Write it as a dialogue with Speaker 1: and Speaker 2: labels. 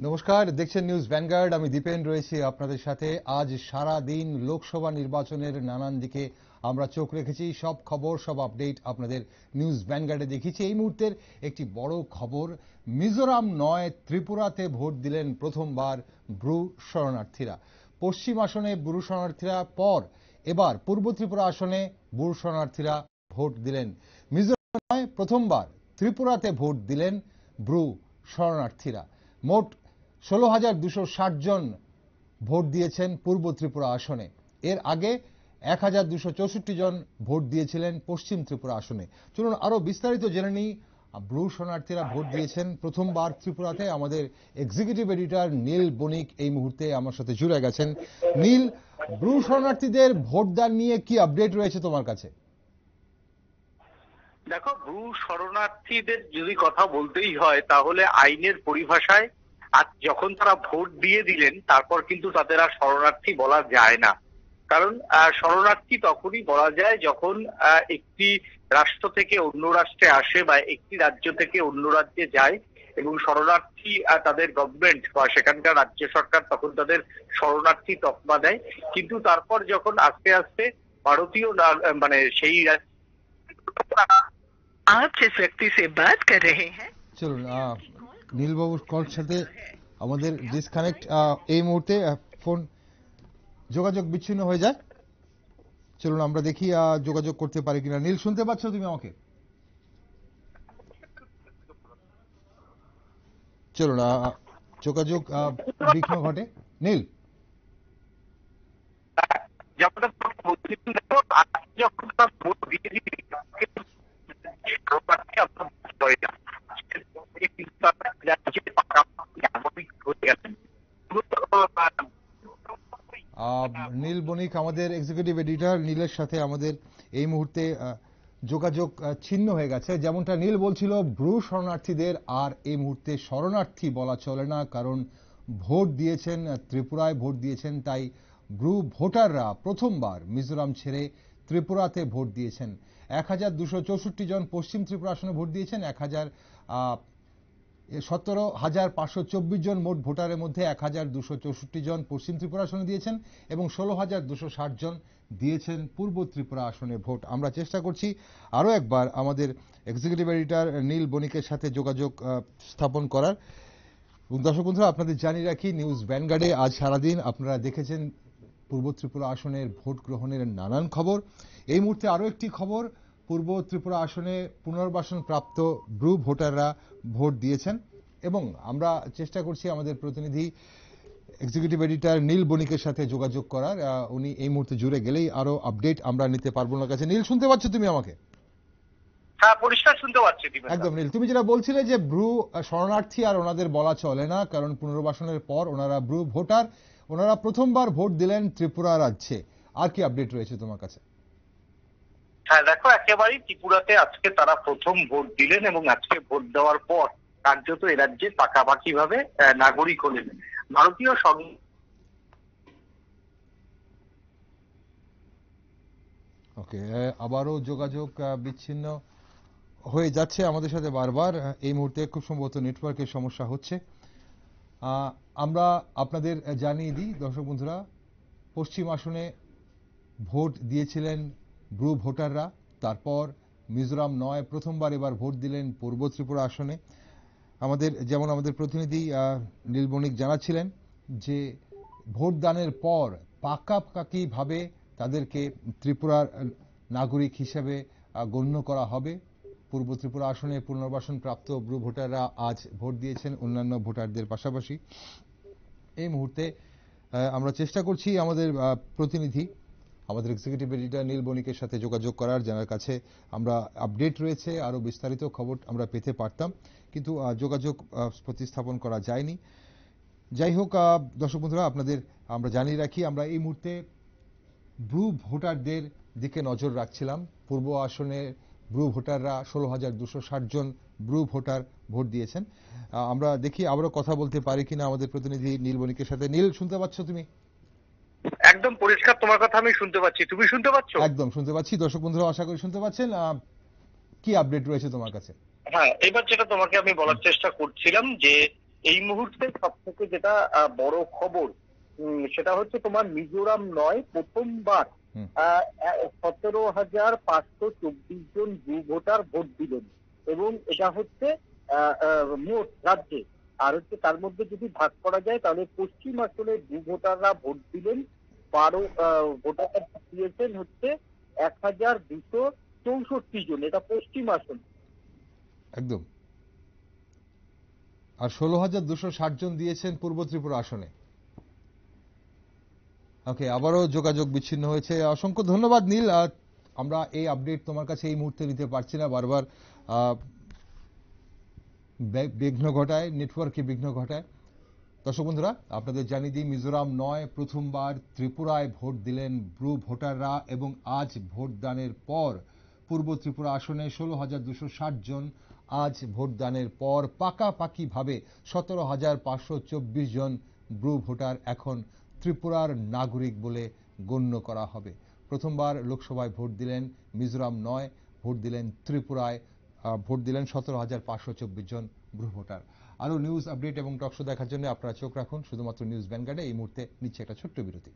Speaker 1: নমস্কার, দেখছেন news vanguard. আমি দীপেন রয়েছি আপনাদের সাথে। আজ সারা দিন লোকসভা নির্বাচনের নানান দিকে আমরা চোখ রেখেছি। সব খবর, সব আপডেট আপনাদের নিউজ ভ্যানগার্ডে দেখিয়েছি। এই মুহূর্তের একটি বড় খবর, মিজোরাম নয় ত্রিপুরাতে ভোট দিলেন প্রথমবার ব্রু শরণার্থীরা। পশ্চিম আসনে ব্রু শরণার্থীরা পর এবার পূর্ব ত্রিপুরা আসনে ব্রু শরণার্থীরা ভোট দিলেন। মিজোরাম নয় প্রথমবার ত্রিপুরাতে ভোট দিলেন ব্রু শরণার্থীরা। মোট 16,260 জন ভোট দিয়েছেন পূর্ব ত্রিপুরা আসনে। এর আগে 1,264 জন ভোট দিয়েছিলেন পশ্চিম ত্রিপুরা আসনে। চলুন আরো বিস্তারিত জেনে নিই। ব্রু শরণার্থীরা ভোট দিয়েছেন প্রথমবার ত্রিপুরাতে। আমাদের এক্সিকিউটিভ এডিটর নীল বণিক এই মুহূর্তে আমার সাথে জুড়ে গেছেন। নীল, ব্রু শরণার্থীদের ভোটদান নিয়ে কি আপডেট রয়েছে তোমার কাছে?
Speaker 2: দেখো, ব্রু শরণার্থীদের যদি কথা বলতেই হয় তাহলে আইনের পরিভাষায় আজ যখন তারা ভোট দিয়ে দিলেন তারপর কিন্তু তাদের আর শরণার্থী বলা যায় না। কারণ শরণার্থী তখনই বলা যায় যখন একটি রাষ্ট্র থেকে অন্য রাষ্ট্রে আসে বা একটি রাজ্য থেকে অন্য রাজ্যে যায় এবং শরণার্থী তাদের গভর্নমেন্ট বা সেখানকার রাজ্য সরকার তখন তাদের শরণার্থী তকমা দেয়। কিন্তু তারপর যখন আস্তে আস্তে ভারতীয় মানে সেই
Speaker 3: आप जिस व्यक्ति से बात कर रहे हैं।
Speaker 1: চলুন নীলবাবুর কল সাথে আমাদের ডিসকানেক্ট, এই মুহূর্তে ফোন যোগাযোগ বিচ্ছিন্ন হয়ে যায়। চলুন আমরা দেখি যোগাযোগ করতে পারি কিনা। নীল, শুনতে পাচ্ছ তুমি আমাকে? চলুন যোগাযোগ বিঘ্ন ঘটে। নীল, নীল বণিক আমাদের এক্সিকিউটিভ এডিটর, নীলের সাথে আমাদের এই মুহূর্তে যোগাযোগ ছিন্ন হয়ে গেছে। যেমনটা নীল বলছিল, ব্রু শরণার্থীদের আর এই মুহূর্তে শরণার্থী বলা চলে না, কারণ ভোট দিয়েছেন ত্রিপুরায় ভোট দিয়েছেন। তাই ব্রু ভোটাররা প্রথমবার মিজোরাম ছেড়ে ত্রিপুরাতে ভোট দিয়েছেন। 1,264 জন পশ্চিম ত্রিপুরা আসনে ভোট দিয়েছেন। 17,524 জন মোট ভোটারের মধ্যে 1,264 জন পশ্চিম ত্রিপুরা আসনে দিয়েছেন এবং 16,260 জন দিয়েছেন পূর্ব ত্রিপুরা আসনে ভোট। আমরা চেষ্টা করছি আরও একবার আমাদের এক্সিকিউটিভ এডিটর নীল বণিকের সাথে যোগাযোগ স্থাপন করার। দর্শক বন্ধুরা, আপনাদের জানিয়ে রাখি, নিউজ ভ্যানগার্ডে আজ সারাদিন আপনারা দেখেছেন পূর্ব ত্রিপুরা আসনের ভোট গ্রহণের নানান খবর। এই মুহূর্তে আরও একটি খবর, পূর্ব ত্রিপুরা আসনে পুনর্বাসন প্রাপ্ত ব্রু ভোটাররা ভোট দিয়েছেন এবং আমরা চেষ্টা করছি আমাদের প্রতিনিধি এক্সিকিউটিভ এডিটর নীল বণিকের সাথে যোগাযোগ করার। উনি এই মুহূর্তে জুড়ে গেলেই আরো আপডেট আমরা নিতে পারবো না কাছে। নীল, শুনতে পাচ্ছ তুমি আমাকে?
Speaker 2: হ্যাঁ, পরিষ্কার শুনতে পাচ্ছি।
Speaker 1: একদম নীল, তুমি যেটা বলছিলে যে ব্রু শরণার্থী আর ওনাদের বলা চলে না, কারণ পুনর্বাসনের পর ওনারা ব্রু ভোটার, ওনারা প্রথমবার ভোট দিলেন ত্রিপুরা রাজ্যে। আর কি আপডেট রয়েছে তোমার কাছে?
Speaker 2: হ্যাঁ দেখো, একেবারেই ত্রিপুরাতে আজকে তারা প্রথম ভোট দিলেন এবং আজকে ভোট দেওয়ার পর কার্যত এ রাজ্যে পাকাপাকি ভাবে নাগরিক হলেন। ভারতীয়
Speaker 1: ওকে, আবারও যোগাযোগ বিচ্ছিন্ন হয়ে যাচ্ছে আমাদের সাথে বারবার। এই মুহূর্তে খুব সম্ভবত নেটওয়ার্কের সমস্যা হচ্ছে। আমরা আপনাদের জানিয়ে দিই দর্শক বন্ধুরা, পশ্চিম আসনে ভোট দিয়েছিলেন ব্রু ভোটাররা। তারপর মিজোরাম নয় প্রথমবার এবার ভোট দিলেন পূর্ব ত্রিপুরা আসনে। আমাদের প্রতিনিধি নীল বণিক জানাচ্ছিলেন যে ভোটদানের পর পাকাপাকিভাবে তাদেরকে ত্রিপুরার নাগরিক হিসেবে গণ্য করা হবে। পূর্ব ত্রিপুরা আসনে পুনর্বাসন প্রাপ্ত ব্রু ভোটাররা আজ ভোট দিয়েছেন অন্যান্য ভোটারদের পাশাপাশি। এই মুহূর্তে আমরা চেষ্টা করছি আমাদের প্রতিনিধি, আমাদের এক্সিকিউটিভ এডিটর নীল বণিকের সাথে যোগাযোগ করার, যার কাছে আমরা আপডেট রয়েছে, আরও বিস্তারিত খবর আমরা পেতে পারতাম, কিন্তু যোগাযোগ প্রতিস্থাপন করা যায়নি। যাই হোক দর্শক বন্ধুরা, আপনাদের আমরা জানিয়ে রাখি, আমরা এই মুহূর্তে ব্রু ভোটারদের দিকে নজর রাখছিলাম। পূর্ব আসনে ব্রু ভোটাররা 16,260 জন ব্রু ভোটার ভোট দিয়েছেন। আমরা দেখি আবারও কথা বলতে পারি কিনা আমাদের প্রতিনিধি নীল বণিকের সাথে। নীল, শুনতে পাচ্ছ তুমি?
Speaker 2: একদম পরিষ্কার তোমার কথা আমি শুনতে পাচ্ছি। তুমি শুনতে পাচ্ছ?
Speaker 1: একদম শুনতে পাচ্ছি। দর্শক বন্ধুরা আশা করি শুনতে পাচ্ছেন। কি আপডেট রয়েছে তোমার কাছে?
Speaker 2: হ্যাঁ, এবার যেটা তোমাকে আমি বলার চেষ্টা করছিলাম যে এই মুহূর্তে সব থেকে যেটা বড় খবর, সেটা হচ্ছে তোমার মিজোরাম নয় প্রথমবার
Speaker 1: হুম।
Speaker 2: 17,524 জন ভোটার ভোট দিলেন, এবং এটা হচ্ছে মোট রাজ্যে। আর হচ্ছে তার মধ্যে যদি ভাগ করা যায় তাহলে পশ্চিম আসলে ভোটাররা ভোট দিলেন 12 ভোটার দিয়েছেন হচ্ছে 1,264 জন, এটা পশ্চিম আসন।
Speaker 1: একদম। আর 16,260 জন দিয়েছেন পূর্ব ত্রিপুরা আসনে। ওকে, আবারও যোগাযোগ বিচ্ছিন্ন হয়েছে। অসংখ্য ধন্যবাদ নীল। আমরা এই আপডেট তোমার কাছে এই মুহূর্তে দিতে পারছি না, বারবার বিঘ্ন ঘটায়, নেটওয়ার্কে বিঘ্ন ঘটায়। দর্শক বন্ধুরা, আপনাদের জানিয়ে দিই, মিজোরাম নয় প্রথমবার ত্রিপুরায় ভোট দিলেন ব্রু ভোটাররা, এবং আজ ভোটদানের পর পূর্ব ত্রিপুরা আসনে 16,260 জন আজ ভোটদানের পর পাকাপাকিভাবে 17,524 জন ব্রু ভোটার এখন ত্রিপুরার নাগরিক বলে গণ্য করা হবে। প্রথমবার লোকসভায় ভোট দিলেন মিজোরাম নয়, ভোট দিলেন ত্রিপুরায়, ভোট দিলেন 17,524 জন ব্রু ভোটার। আরও নিউজ আপডেট এবং টকশো দেখার জন্য আপনারা চোখ রাখুন শুধুমাত্র নিউজ ভ্যানগার্ডে। এই মুহূর্তে নিচ্ছে একটা ছোট্ট বিরতি।